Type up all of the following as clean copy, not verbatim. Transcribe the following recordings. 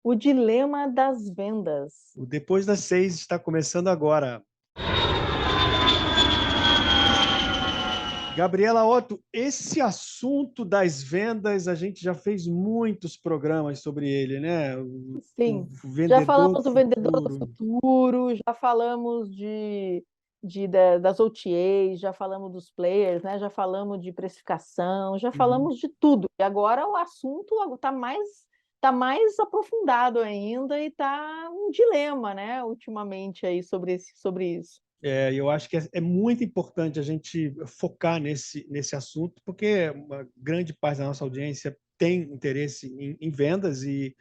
O dilema das vendas. O Depois das 6 está começando agora. Gabriela Otto, esse assunto das vendas, a gente já fez muitos programas sobre ele, né? O Sim, já vendedor falamos do vendedor do futuro. futuro, já falamos das OTAs, já falamos dos players, né, já falamos de precificação, já Uhum. falamos de tudo. E agora o assunto está mais aprofundado ainda e está um dilema, né, ultimamente aí sobre isso. Eu acho que é muito importante a gente focar nesse assunto, porque uma grande parte da nossa audiência tem interesse em vendas e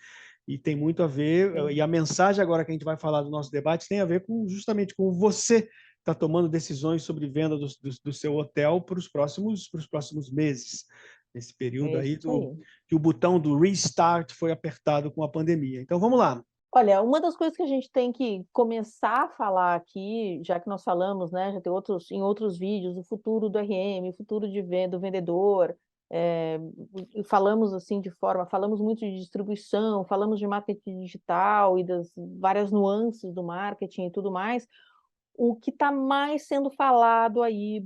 tem muito a ver, Sim, e a mensagem agora que a gente vai falar do nosso debate tem a ver justamente com você está tomando decisões sobre venda do seu hotel para os próximos meses, nesse período é aí isso aí. que o botão do restart foi apertado com a pandemia. Então vamos lá. Olha, uma das coisas que a gente tem que começar a falar aqui, já que nós falamos, né, já tem em outros vídeos, o futuro do RM, o futuro do vendedor, e falamos assim falamos muito de distribuição, falamos de marketing digital e das várias nuances do marketing e tudo mais. O que está mais sendo falado aí,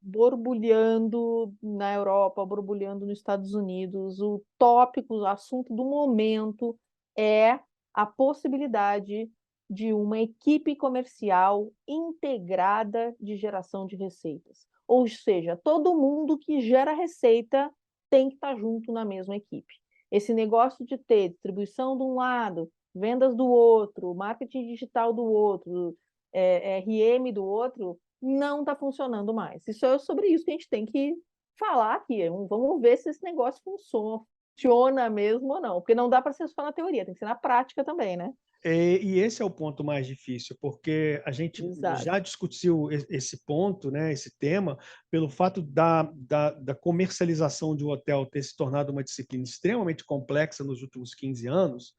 borbulhando na Europa, borbulhando nos Estados Unidos, o tópico, o assunto do momento é a possibilidade de uma equipe comercial integrada de geração de receitas. Ou seja, todo mundo que gera receita tem que estar junto na mesma equipe. Esse negócio de ter distribuição de um lado, vendas do outro, marketing digital do outro, RM do outro, não está funcionando mais. Isso é sobre isso que a gente tem que falar aqui. Vamos ver se esse negócio funciona mesmo ou não, porque não dá para ser só na teoria, tem que ser na prática também, né? E esse é o ponto mais difícil, porque a gente Exato. já discutiu esse ponto, né, esse tema, pelo fato da comercialização de um hotel ter se tornado uma disciplina extremamente complexa nos últimos 15 anos.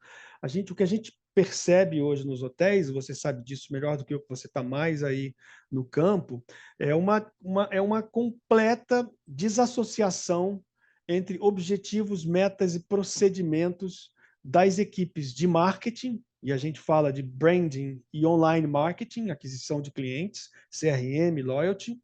O que a gente percebe hoje nos hotéis, você sabe disso melhor do que eu, que você está mais aí no campo, é uma completa desassociação entre objetivos, metas e procedimentos das equipes de marketing, e a gente fala de branding e online marketing, aquisição de clientes, CRM, loyalty,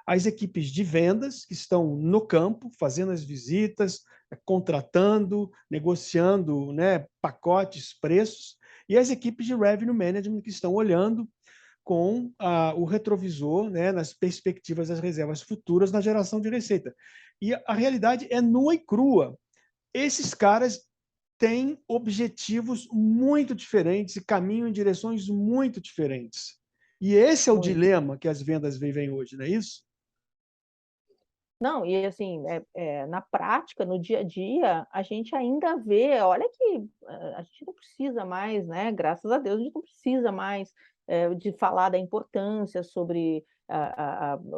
as equipes de vendas, que estão no campo, fazendo as visitas, contratando, negociando, né, pacotes, preços, e as equipes de revenue management, que estão olhando com o retrovisor, né, nas perspectivas das reservas futuras na geração de receita. E a realidade é nua e crua. Esses caras têm objetivos muito diferentes e caminham em direções muito diferentes. E esse é o Muito. dilema que as vendas vivem hoje, não é isso? Não, e assim, na prática, no dia a dia, a gente ainda vê, olha que a gente não precisa mais, né, graças a Deus, a gente não precisa mais, de falar da importância sobre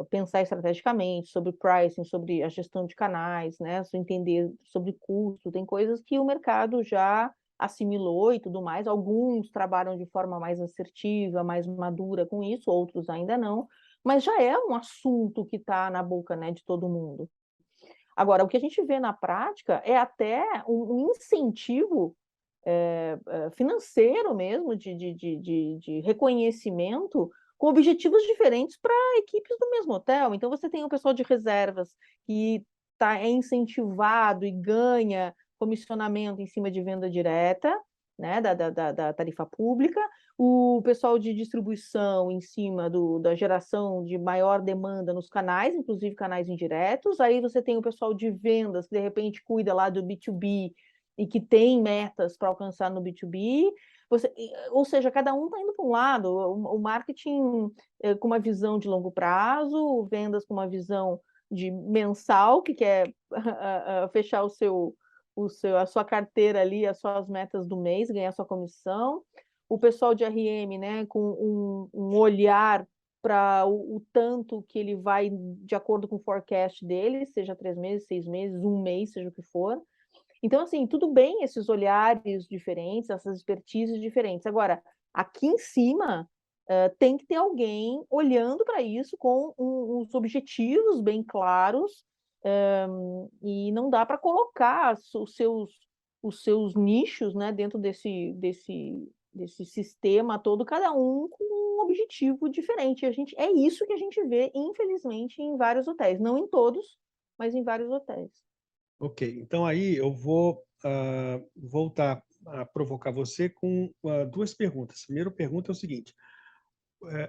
pensar estrategicamente, sobre pricing, sobre a gestão de canais, né, entender sobre custo, tem coisas que o mercado já assimilou e tudo mais, alguns trabalham de forma mais assertiva, mais madura com isso, outros ainda não, mas já é um assunto que está na boca, né, de todo mundo. Agora, o que a gente vê na prática é até um incentivo, financeiro mesmo, de reconhecimento, com objetivos diferentes para equipes do mesmo hotel. Então você tem o pessoal de reservas que é incentivado e ganha comissionamento em cima de venda direta, né, da tarifa pública, o pessoal de distribuição em cima da geração de maior demanda nos canais, inclusive canais indiretos. Aí você tem o pessoal de vendas, que de repente cuida lá do B2B e que tem metas para alcançar no B2B. Ou seja, cada um está indo para um lado, o marketing com uma visão de longo prazo, vendas com uma visão de mensal, que quer fechar a sua carteira ali, as suas metas do mês, ganhar sua comissão. O pessoal de RM, né, com um olhar para o tanto que ele vai de acordo com o forecast dele, seja 3 meses, 6 meses, um mês, seja o que for. Então, assim, tudo bem esses olhares diferentes, essas expertises diferentes. Agora, aqui em cima, tem que ter alguém olhando para isso com uns objetivos bem claros, e não dá para colocar os seus nichos, né, dentro desse sistema todo, cada um com um objetivo diferente. É isso que a gente vê, infelizmente, em vários hotéis. Não em todos, mas em vários hotéis. Ok, então aí eu vou voltar a provocar você com duas perguntas. A primeira pergunta é o seguinte: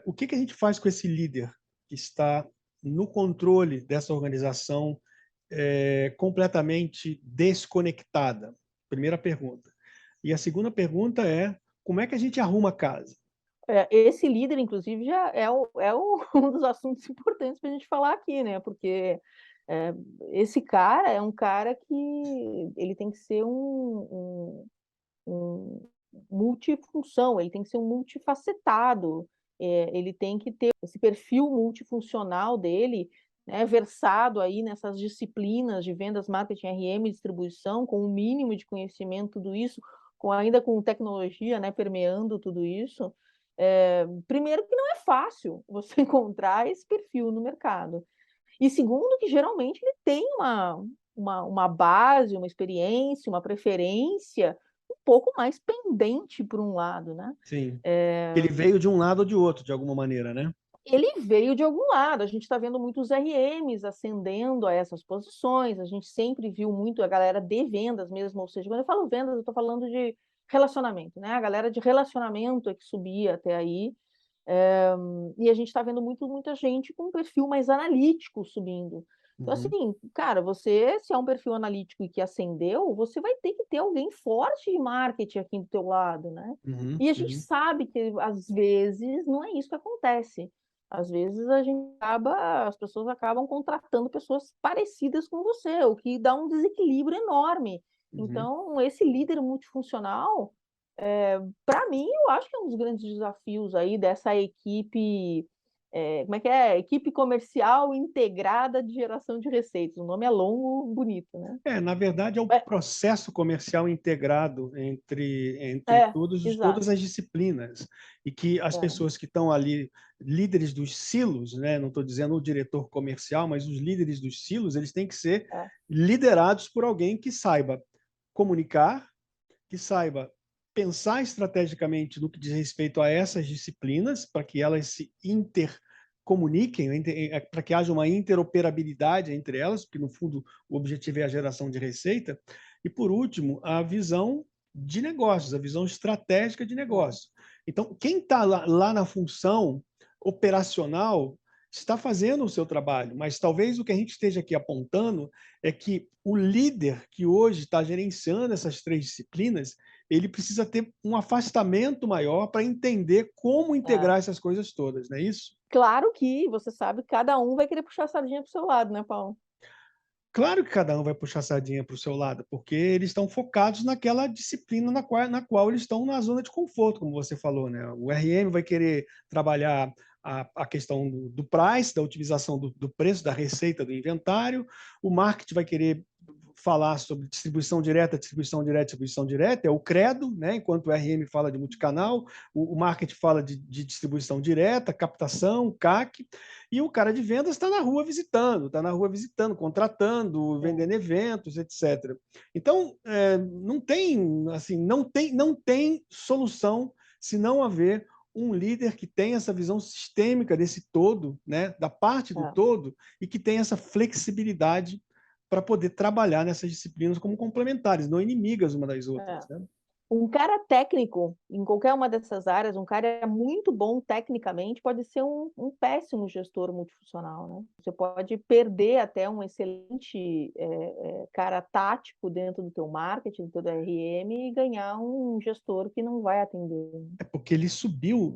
o que que a gente faz com esse líder que está no controle dessa organização completamente desconectada? Primeira pergunta. E a segunda pergunta é: como é que a gente arruma a casa? Esse líder, inclusive, já um dos assuntos importantes para a gente falar aqui, né, porque, eh, esse cara é um cara que ele tem que ser um multifunção, ele tem que ser um multifacetado, ele tem que ter esse perfil multifuncional dele, né, versado aí nessas disciplinas de vendas, marketing, RM e distribuição, com o mínimo de conhecimento, tudo isso, ainda com tecnologia, né, permeando tudo isso. Primeiro que não é fácil você encontrar esse perfil no mercado. E segundo que geralmente ele tem uma base, uma experiência, uma preferência um pouco mais pendente por um lado, né. Sim. Eh, Ele veio de um lado ou de outro, de alguma maneira, né? Ele veio de algum lado, a gente está vendo muitos RMs ascendendo a essas posições, a gente sempre viu muito a galera de vendas mesmo, ou seja, quando eu falo vendas, eu estou falando de relacionamento, né, a galera de relacionamento é que subia até aí, e a gente está vendo muita gente com um perfil mais analítico subindo. Então, Uhum, assim, cara, você, se é um perfil analítico e que ascendeu, você vai ter que ter alguém forte de marketing aqui do teu lado, né? uhum, E a gente uhum, sabe que, às vezes, não é isso que acontece. Às vezes, as pessoas acabam contratando pessoas parecidas com você, o que dá um desequilíbrio enorme. uhum. Então, esse líder multifuncional, para mim, eu acho que é um dos grandes desafios aí dessa equipe, como é que é? Equipe comercial integrada de geração de receitas. O nome é longo, bonito, né. Na verdade, é o É, processo comercial integrado entre é, exato. todas as disciplinas, e que as É, pessoas que estão ali, líderes dos silos, né, não estou dizendo o diretor comercial, mas os líderes dos silos, eles têm que ser é, liderados por alguém que saiba comunicar, que saiba pensar estrategicamente no que diz respeito a essas disciplinas, para que elas se intercomuniquem, para que haja uma interoperabilidade entre elas, porque no fundo o objetivo é a geração de receita. E por último, a visão de negócios, a visão estratégica de é, negócio. Então, quem está lá na função operacional está fazendo o seu trabalho, mas talvez o que a gente esteja aqui apontando é que o líder que hoje está gerenciando essas três disciplinas, ele precisa ter um afastamento maior para entender como é. integrar essas coisas todas, não é isso? Claro que você sabe que cada um vai querer puxar a sardinha para o seu lado, né, Paulo? Claro que cada um vai puxar a sardinha para o seu lado, porque eles estão focados naquela disciplina na qual eles estão na zona de conforto, como você falou, né? O RM vai querer trabalhar a questão do price, da utilização do preço, da receita do inventário, o marketing vai querer falar sobre distribuição direta, distribuição direta, é o credo, né? Enquanto o RM fala de multicanal, o marketing fala de distribuição direta, captação, CAC, e o cara de vendas está na rua visitando, contratando, É, vendendo eventos, etc. Então, não tem, assim, não tem solução se não haver um líder que tenha essa visão sistêmica desse todo, né, da parte do é. todo, e que tenha essa flexibilidade para poder trabalhar nessas disciplinas como complementares, não inimigas uma das É. outras, né? Um cara técnico, em qualquer uma dessas áreas, um cara muito bom tecnicamente, pode ser um péssimo gestor multifuncional, né. Você pode perder até um excelente, cara tático dentro do teu marketing, do teu DRM e ganhar um gestor que não vai atender, né. É porque ele subiu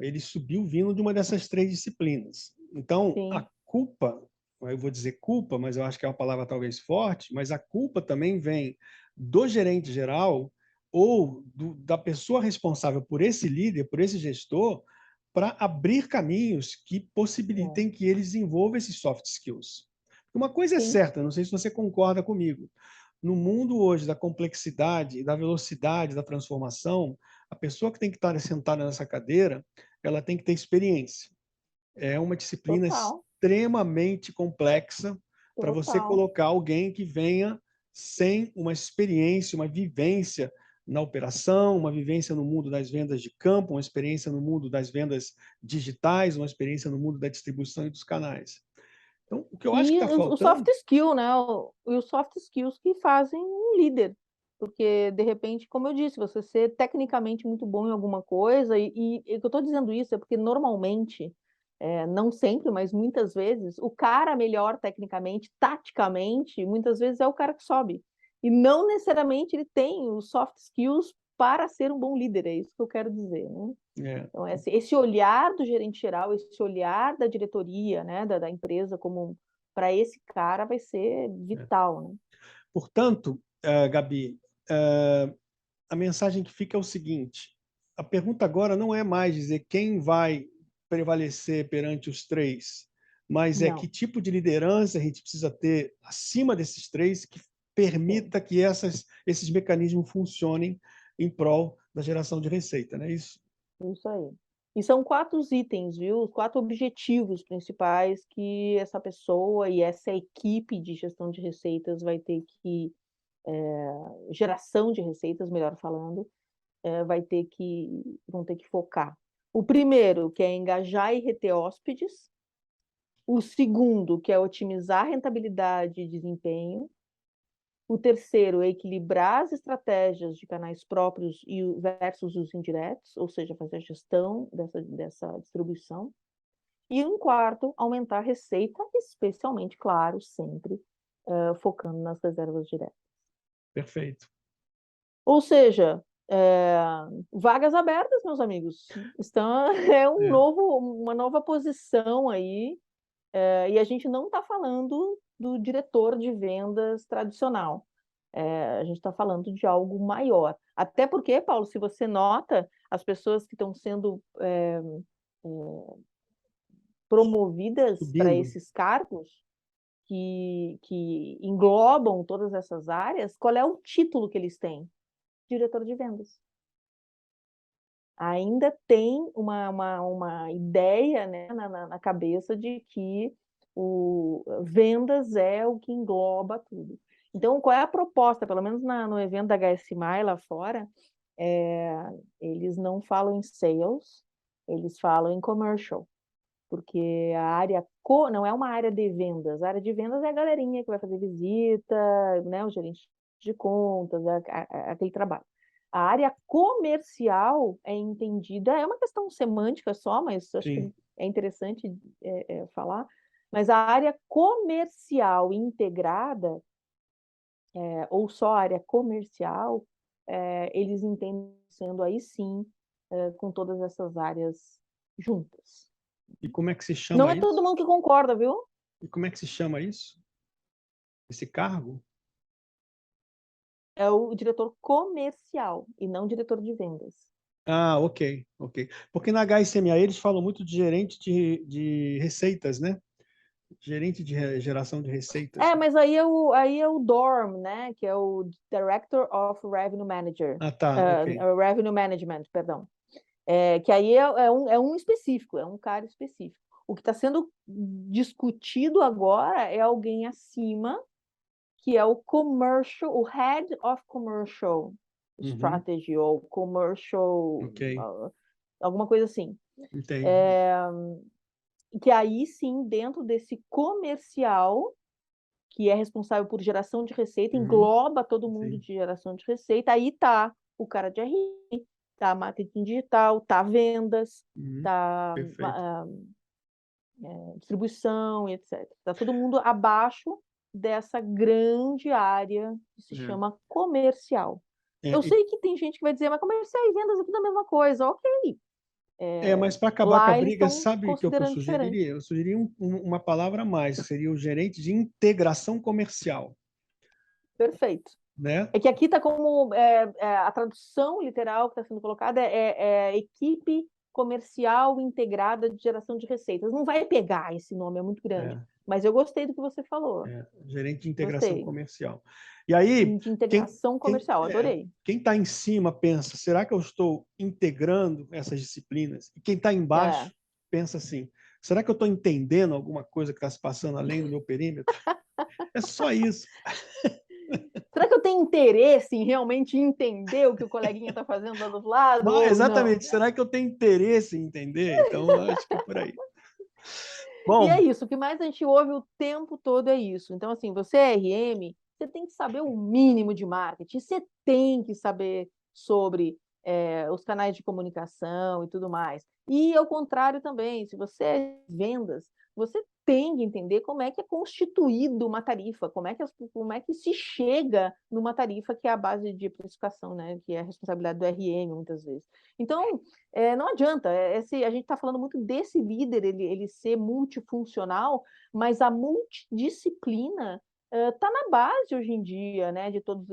vindo de uma dessas três disciplinas. Então, a Sim, culpa, eu vou dizer culpa, mas eu acho que é uma palavra talvez forte, mas a culpa também vem do gerente geral ou da pessoa responsável por esse líder, por esse gestor, para abrir caminhos que é. possibilitem que ele desenvolva esses soft skills. Uma coisa é Sim, certa, não sei se você concorda comigo. No mundo hoje da complexidade, da velocidade, da transformação, a pessoa que tem que estar sentada nessa cadeira, ela tem que ter experiência. É uma disciplina total, extremamente complexa para você total. colocar alguém que venha sem uma experiência, uma vivência na operação, uma vivência no mundo das vendas de campo, uma experiência no mundo das vendas digitais, uma experiência no mundo da distribuição e dos canais. Então, o que eu acho que E está o soft faltando... skill, né? E os soft skills que fazem um líder. Porque, de repente, como eu disse, você ser tecnicamente muito bom em alguma coisa, e o que eu estou dizendo isso é porque normalmente, não sempre, mas muitas vezes, o cara melhor tecnicamente, taticamente, muitas vezes é o cara que sobe. E não necessariamente ele tem os soft skills para ser um bom líder, é isso que eu quero dizer, né? É, Então, esse olhar do gerente geral, esse olhar da diretoria, né, da empresa como para esse cara vai ser é. vital, né? Portanto, Gabi, a mensagem que fica é o seguinte: a pergunta agora não é mais dizer quem vai prevalecer perante os três, mas é que Não, tipo de liderança a gente precisa ter acima desses três que sim, permita que esses mecanismos funcionem em prol da geração de receita, não é isso? isso aí. E são 4 itens, viu? 4 objetivos principais que essa pessoa e essa equipe de gestão de receitas vai ter que, geração de receitas, melhor falando, vão ter que focar. O primeiro, que é engajar e reter hóspedes. O segundo, que é otimizar a rentabilidade e desempenho. O terceiro é equilibrar as estratégias de canais próprios versus os indiretos, ou seja, fazer a gestão dessa distribuição. E um quarto, aumentar a receita, especialmente, claro, sempre focando nas reservas diretas. Perfeito. Ou seja, vagas abertas, meus amigos. Estão, É. uma nova posição aí. E a gente não está falando do diretor de vendas tradicional. A gente está falando de algo maior. Até porque, Paulo, se você nota, as pessoas que estão sendo promovidas para Subindo. esses cargos, que englobam todas essas áreas, qual é o título que eles têm? Diretor de vendas. Ainda tem uma ideia, né, na cabeça de que vendas é o que engloba tudo. Então, qual é a proposta? Pelo menos no evento da HSMI lá fora, é, eles não falam em sales, eles falam em commercial, porque a área não é uma área de vendas, a área de vendas é a galerinha que vai fazer visita, né, o gerente de contas, aquele trabalho. A área comercial é entendida, é uma questão semântica só, mas acho que Sim. é interessante falar, mas a área comercial integrada, ou só a área comercial, eles entendem sendo aí sim, com todas essas áreas juntas. E como é que se Não chama é todo isso? mundo que concorda, viu? E como é que se chama isso? Esse cargo? É o diretor comercial e não diretor de vendas. Ah, ok, ok. Porque na HSMA eles falam muito de gerente de receitas, né? Gerente de geração de receitas. Mas aí é o DORM, né? Que é o Director of Revenue Manager. Ah, tá, ok. Revenue Management, perdão. Que aí é um específico, é um cara específico. O que está sendo discutido agora é alguém acima, que é o commercial, o Head of Commercial Uhum, Strategy, ou Commercial, ok, alguma coisa assim. entendi. Que aí sim, dentro desse comercial, que é responsável por geração de receita, Uhum, engloba todo mundo sim, de geração de receita, aí tá o cara de RI, tá marketing digital, tá vendas, uhum, tá perfeito. distribuição e etc. Tá todo mundo abaixo dessa grande área que se É. chama comercial. Eu É, sei que tem gente que vai dizer, mas comercial e vendas é tudo a mesma coisa. Ok. mas para acabar com a Lá eles briga, estão sabe o que eu considerando diferente. sugeriria? Eu sugeriria uma palavra a mais, que seria o gerente de integração comercial, Perfeito. né? É que aqui está como a tradução literal que está sendo colocada equipe comercial integrada de geração de receitas. Não vai pegar esse nome, é muito grande. É, Mas eu gostei do que você falou. gerente de integração Gostei. comercial. E aí, De quem integração quem comercial, é, adorei. quem está em cima pensa, será que eu estou integrando essas disciplinas? E quem está É, embaixo pensa assim, será que eu estou entendendo alguma coisa que está se passando além do meu perímetro? É só isso. Será que eu tenho interesse em realmente entender o que o coleguinha está fazendo do outro lado ou Exatamente. não? Será que eu tenho interesse em entender? Então, acho que é por aí. E é Bom, isso, o que mais a gente ouve o tempo todo é isso. Então, assim, você é RM, você tem que saber o mínimo de marketing, você tem que saber sobre os canais de comunicação e tudo mais. E ao contrário também, se você é vendas, você tem que entender como é que é constituído uma tarifa, como é que se chega numa tarifa que é a base de precificação, né? Que é a responsabilidade do RM, muitas vezes. Então, não adianta, a gente está falando muito desse líder, ele ser multifuncional, mas a multidisciplina está na base hoje em dia, né, de todos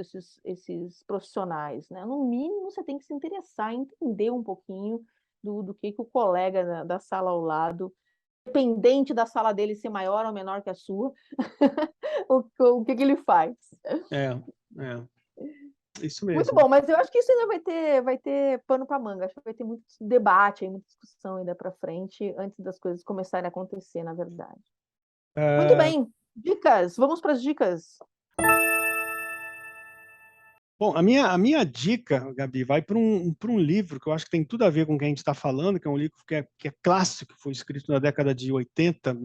esses profissionais, né? No mínimo, você tem que se interessar, entender um pouquinho do que o colega da sala ao lado, dependente da sala dele ser maior ou menor que a sua, o que ele faz. é, é, isso Muito mesmo. bom, mas eu acho que isso ainda vai ter pano para manga. Acho que vai ter muito debate, muita discussão ainda para frente, antes das coisas começarem a acontecer, na verdade. Muito É, bem. Dicas. Vamos para as dicas. bom, a minha dica, Gabi, vai para um livro que eu acho que tem tudo a ver com o que a gente está falando, que é um livro que é clássico, que foi escrito na década de 80,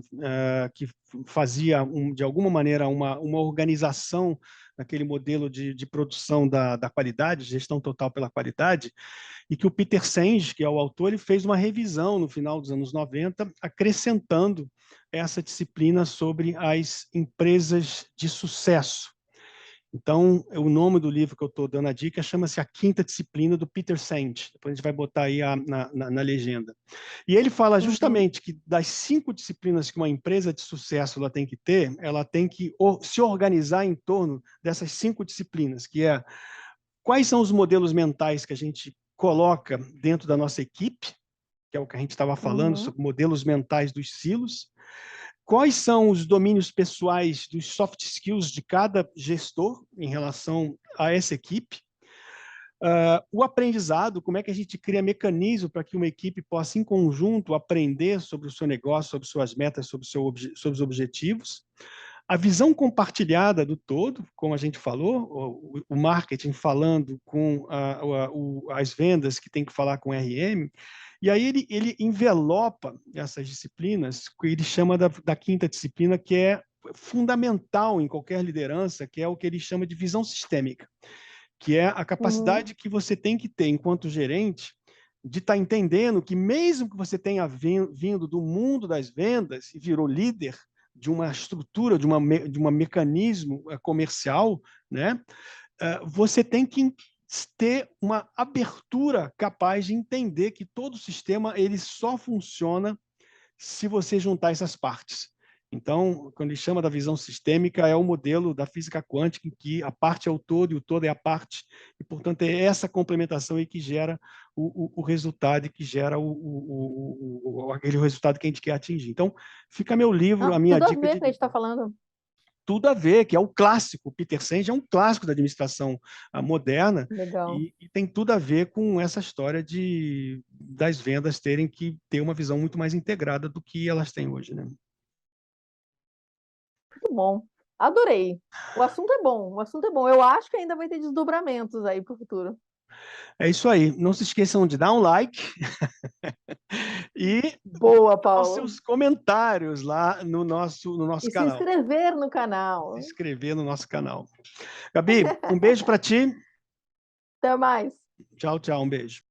que fazia, de alguma maneira, uma organização naquele modelo de produção da qualidade, gestão total pela qualidade, e que o Peter Senge, que é o autor, ele fez uma revisão no final dos anos 90, acrescentando essa disciplina sobre as empresas de sucesso. Então, o nome do livro que eu estou dando a dica chama-se A Quinta Disciplina, do Peter Senge. Depois a gente vai botar aí na legenda. E ele fala Uhum, justamente que das 5 disciplinas que uma empresa de sucesso ela tem que ter, ela tem que se organizar em torno dessas 5 disciplinas, que é quais são os modelos mentais que a gente coloca dentro da nossa equipe, que é o que a gente estava falando, uhum, sobre modelos mentais dos silos. Quais são os domínios pessoais dos soft skills de cada gestor em relação a essa equipe? O aprendizado, como é que a gente cria mecanismo para que uma equipe possa, em conjunto, aprender sobre o seu negócio, sobre suas metas, sobre os objetivos. A visão compartilhada do todo, como a gente falou, o marketing falando com as vendas que tem que falar com o RM, e aí ele envelopa essas disciplinas, que ele chama da quinta disciplina, que é fundamental em qualquer liderança, que é o que ele chama de visão sistêmica, que é a uhum, capacidade que você tem que ter enquanto gerente de estar entendendo que mesmo que você tenha vindo do mundo das vendas e virou líder de uma estrutura, de uma mecanismo comercial, né? Você tem que ter uma abertura capaz de entender que todo o sistema ele só funciona se você juntar essas partes. Então, quando ele chama da visão sistêmica, é o modelo da física quântica em que a parte é o todo e o todo é a parte, e, portanto, é essa complementação aí que gera o resultado e que gera aquele resultado que a gente quer atingir. Então, fica meu livro, a Ah, minha tudo a dica ver de com o que a gente está falando. tudo a ver, que é o clássico. O Peter Senge é um clássico da administração moderna Legal. e tem tudo a ver com essa história das vendas terem que ter uma visão muito mais integrada do que elas têm hoje, né? Muito bom. Adorei. O assunto é bom, o assunto é bom. Eu acho que ainda vai ter desdobramentos aí para o futuro. É isso aí. Não se esqueçam de dar um like e Boa, dar os Paulo. seus comentários lá no nosso E se canal. inscrever no Se canal. inscrever no nosso canal. Gabi, um beijo para ti. Até mais. Tchau, tchau. Um beijo.